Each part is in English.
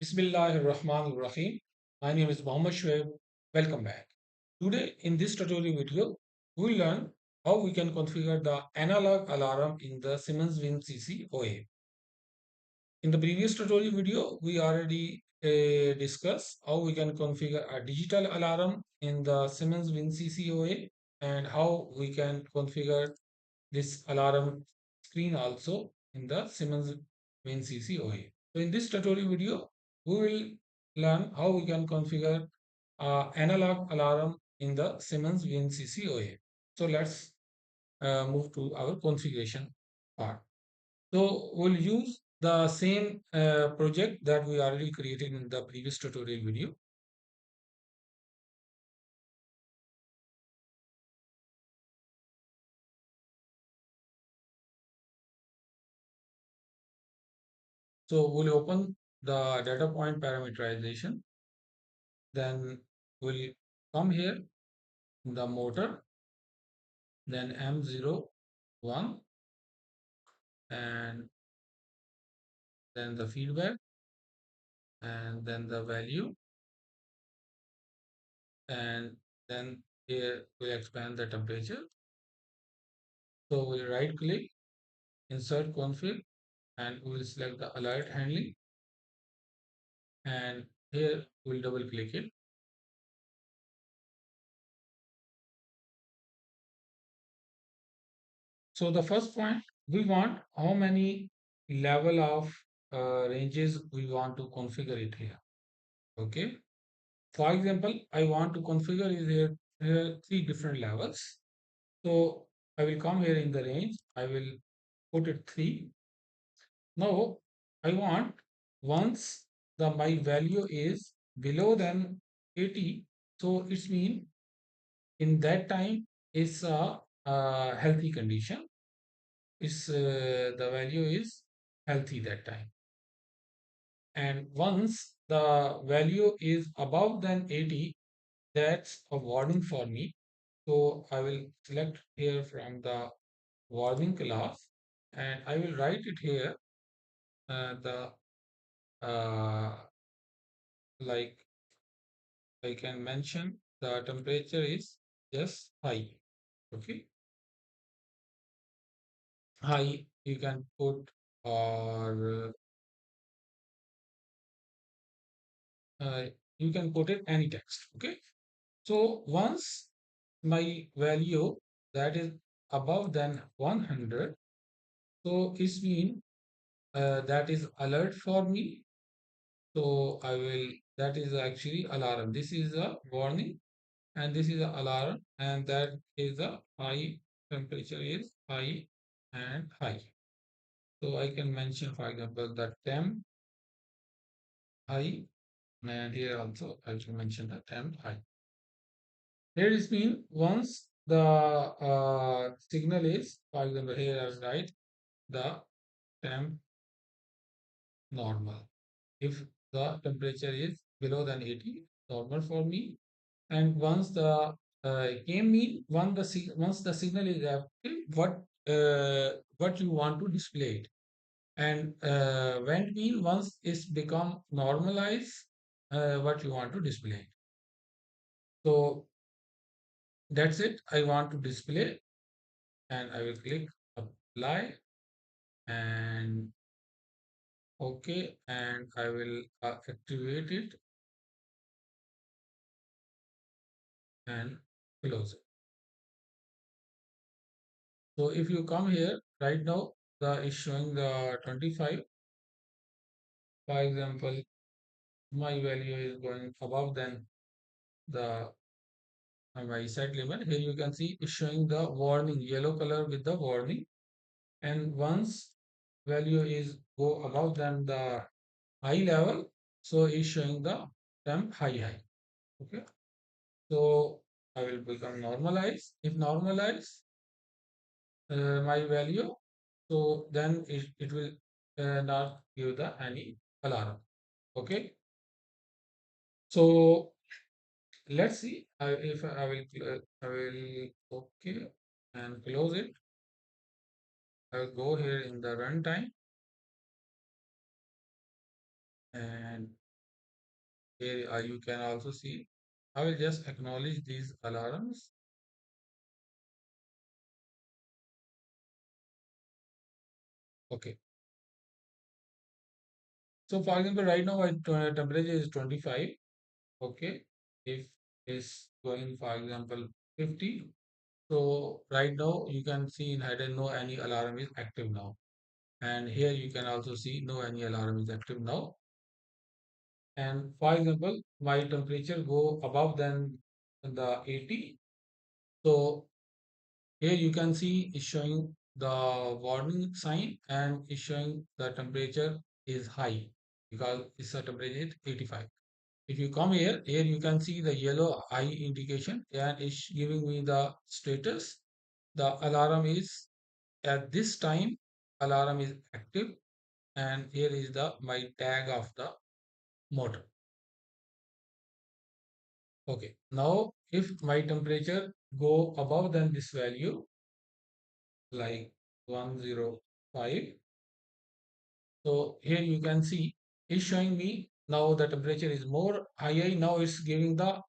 Bismillahirrahmanirrahim. My name is Mohammed Shoaib. Welcome back. Today, in this tutorial video, we'll learn how we can configure the analog alarm in the Siemens WinCC OA. In the previous tutorial video, we already discussed how we can configure a digital alarm in the Siemens WinCC OA and how we can configure this alarm screen also in the Siemens WinCC OA. So in this tutorial video, we will learn how we can configure analog alarm in the Siemens WinCC OA. So let's move to our configuration part. So we'll use the same project that we already created in the previous tutorial video. So we'll open the data point parameterization. Then we'll come here in the motor, then M01, and then the feedback, and then the value, and then here we'll expand the temperature. So we'll right click, insert config, and we'll select the alert handling, and here we'll double click it. So the first point, we want how many level of ranges we want to configure it here. Okay. For example, I want to configure is here three different levels. So I will come here in the range. I will put it 3. Now I want once the my value is below than 80. So it's mean in that time is a healthy condition. Is the value is healthy that time. And once the value is above than 80, that's a warning for me. So I will select here from the warning class and I will write it here the like I can mention the temperature is just high. Okay, high you can put or you can put it any text. Okay, so once my value that is above than 100, so it's mean that is alert for me. So I will, that is actually alarm. This is a warning and this is a alarm and that is a high temperature is high and high. So I can mention for example the temp high and here also I can mention the temp high. Here is mean once the signal is, for example here I write the temp normal. If the temperature is below than 80, normal for me. And once the game mean once the signal is active, what you want to display it. And when mean once it's become normalized, what you want to display it. So that's it. I want to display, and I will click apply and okay, and I will activate it and close it. So if you come here right now, the is showing the 25. For example, my value is going above than the my set limit. Here you can see it's showing the warning, yellow color with the warning. And once value is go above than the high level, so it's showing the temp high. Okay. So I will become normalized. If normalize my value, so then it will not give the any alarm. Okay. So let's see if I will okay and close it. I will go here in the runtime and Here you can also see. I will just acknowledge these alarms. Okay. So for example, right now my temperature is 25. Okay. If it's going, for example, 50. So right now you can see in header no any alarm is active now. And here you can also see no any alarm is active now. And for example, my temperature go above than the 80. So here you can see is showing the warning sign and is showing the temperature is high because it's a temperature is 85. If you come here, here you can see the yellow eye indication and it's giving me the status. The alarm is at this time, alarm is active, and here is the my tag of the motor. Okay, now if my temperature go above than this value, like 105, so here you can see it's showing me now the temperature is more high. Now it's giving the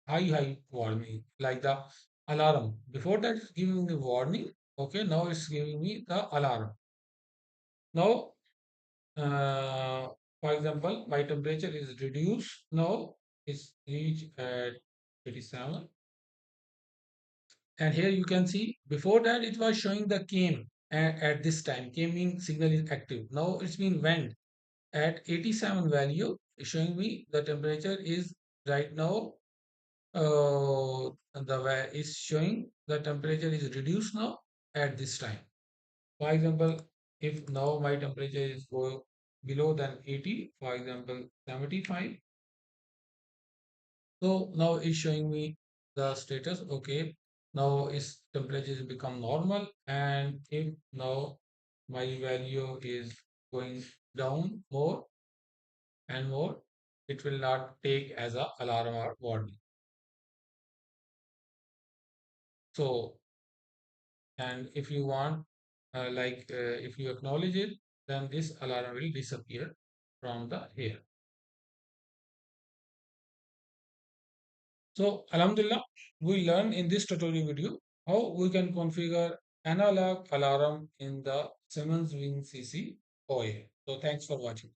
high warning, like the alarm. Before that, it's giving the warning. Okay, now it's giving me the alarm. Now, uh, for example, my temperature is reduced. Now it's reached at 87. And here you can see before that it was showing the came at this time. Came mean signal is active. Now it's been went at 87 value, showing me the temperature is right now is showing the temperature is reduced now at this time. For example, if now my temperature is go below than 80, for example 75, so now it's showing me the status. Okay, now its temperature has become normal, and if now my value is going down more and more, it will not take as a alarm or warning. So, and if you want, if you acknowledge it, then this alarm will disappear from the here. So, Alhamdulillah, we learn in this tutorial video how we can configure analog alarm in the Siemens WinCC OA. So, thanks for watching.